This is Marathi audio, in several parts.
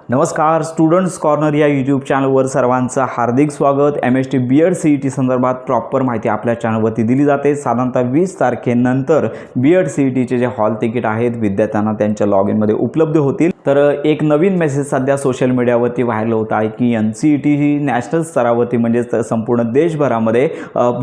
नमस्कार स्टुडंट्स कॉर्नर या यूट्यूब चॅनलवर सर्वांचं हार्दिक स्वागत। MST BEd CET संदर्भात प्रॉपर माहिती आपल्या चॅनलवरती दिली जाते। साधारणतः 20 तारखेनंतर BEd CETचे जे हॉल तिकीट आहेत विद्यार्थ्यांना त्यांच्या लॉग इनमध्ये उपलब्ध होतील। तर एक नवीन मेसेज सध्या सोशल मीडियावरती व्हायरल होत आहे की NCET ही नॅशनल स्तरावरती म्हणजे संपूर्ण देशभरामध्ये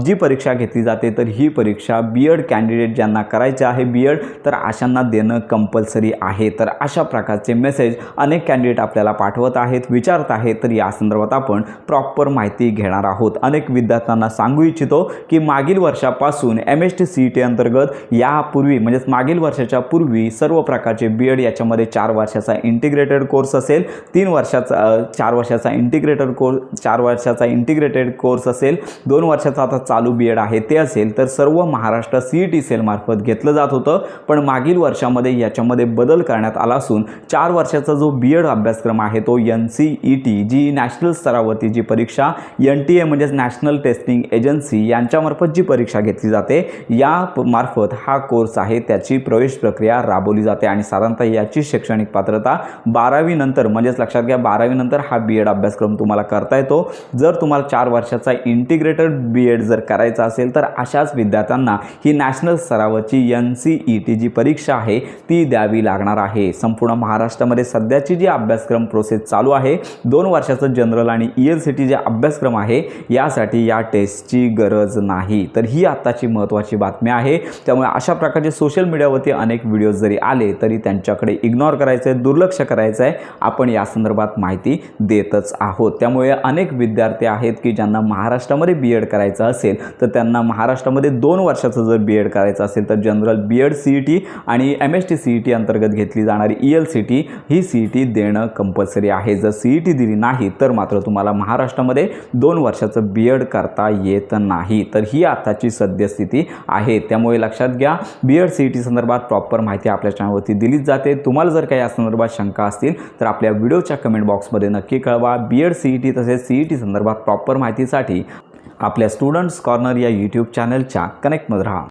जी परीक्षा घेतली जाते तर ही परीक्षा BEd कॅन्डिडेट ज्यांना करायचे आहे BEd तर अशांना देणं कंपल्सरी आहे। तर अशा प्रकारचे मेसेज अनेक कॅन्डिडेट आपल्याला पाठवत आहेत, विचारत आहेत। तर या संदर्भात आपण प्रॉपर माहिती घेणार आहोत। अनेक विद्यार्थ्यांना सांगू इच्छितो की मागील वर्षापासून MST CET अंतर्गत यापूर्वी म्हणजे मागील वर्षाच्या पूर्वी सर्व प्रकारचे BEd याच्यामध्ये 4 वर्षाचा इंटिग्रेटेड कोर्स असेल, 3 वर्षाचा 4 वर्षाचा इंटिग्रेटेड कोर्स 4 वर्षाचा इंटिग्रेटेड कोर्स असेल, 2 वर्षाचा आता चालू BEd आहे ते असेल तर सर्व महाराष्ट्र CET सेल मार्फत घेतलं जात होतं। पण मागील वर्षामध्ये याच्यामध्ये बदल करण्यात आला असून 4 वर्षाचा जो BEd अभ्यासक्रम आहे तो NCET जी नॅशनल स्तरावरती जी परीक्षा NTA म्हणजे नॅशनल टेस्टिंग एजन्सी यांच्यामार्फत जी परीक्षा घेतली जाते या मार्फत हा कोर्स आहे त्याची प्रवेश प्रक्रिया राबवली जाते आणि साधारणतः याची शैक्षणिक पात्रता 12वी नंतर म्हणजे लक्षात घ्या 12वी नंतर हा BEd अभ्यासक्रम तुम्हाला करता येतो। जर तुम्हाला 4 वर्षाचा इंटिग्रेटेड BEd जर करायचा असेल तर अशाच विद्यार्थ्यांना ही नॅशनल स्तरावरची NCET जी परीक्षा आहे ती द्यावी लागणार आहे। संपूर्ण महाराष्ट्रामध्ये सध्याची जी अभ्यासक्रम प्रोसेस चालू आहे 2 वर्षाचं जनरल आणि ELCT जे अभ्यासक्रम आहे यासाठी या टेस्टची गरज नाही। तर ही आताची महत्त्वाची बातमी आहे। त्यामुळे अशा प्रकारचे सोशल मीडियावरती अनेक व्हिडिओज जरी आले तरी त्यांच्याकडे इग्नोर करायचं आहे, दुर्लक्ष करायचं आहे। आपण या संदर्भात माहिती देतच आहोत। त्यामुळे अनेक विद्यार्थी आहेत की ज्यांना महाराष्ट्रामध्ये BEd करायचं असेल तर त्यांना महाराष्ट्रामध्ये 2 वर्षाचं जर BEd करायचं असेल तर जनरल BEd CET आणि MST CET अंतर्गत घेतली जाणारी ELCT ही CET देणं कंपल्सरी आहे। जर CET दिली नाही तर मात्र तुम्हाला महाराष्ट्रामध्ये 2 वर्षाचं BEd करता येत नाही। तर ही आताची सद्यस्थिती आहे। त्यामुळे लक्षात घ्या BEd CET संदर्भात प्रॉपर माहिती आपल्या चॅनलवरती दिलीच जाते। तुम्हाला जर काही या संदर्भात शंका असतील तर आपल्या व्हिडिओच्या कमेंट बॉक्समध्ये नक्की कळवा। BEd CET तसेच CET संदर्भात प्रॉपर माहितीसाठी आपल्या स्टुडंट्स कॉर्नर या यूट्यूब चॅनलच्या कनेक्टमध्ये राहा।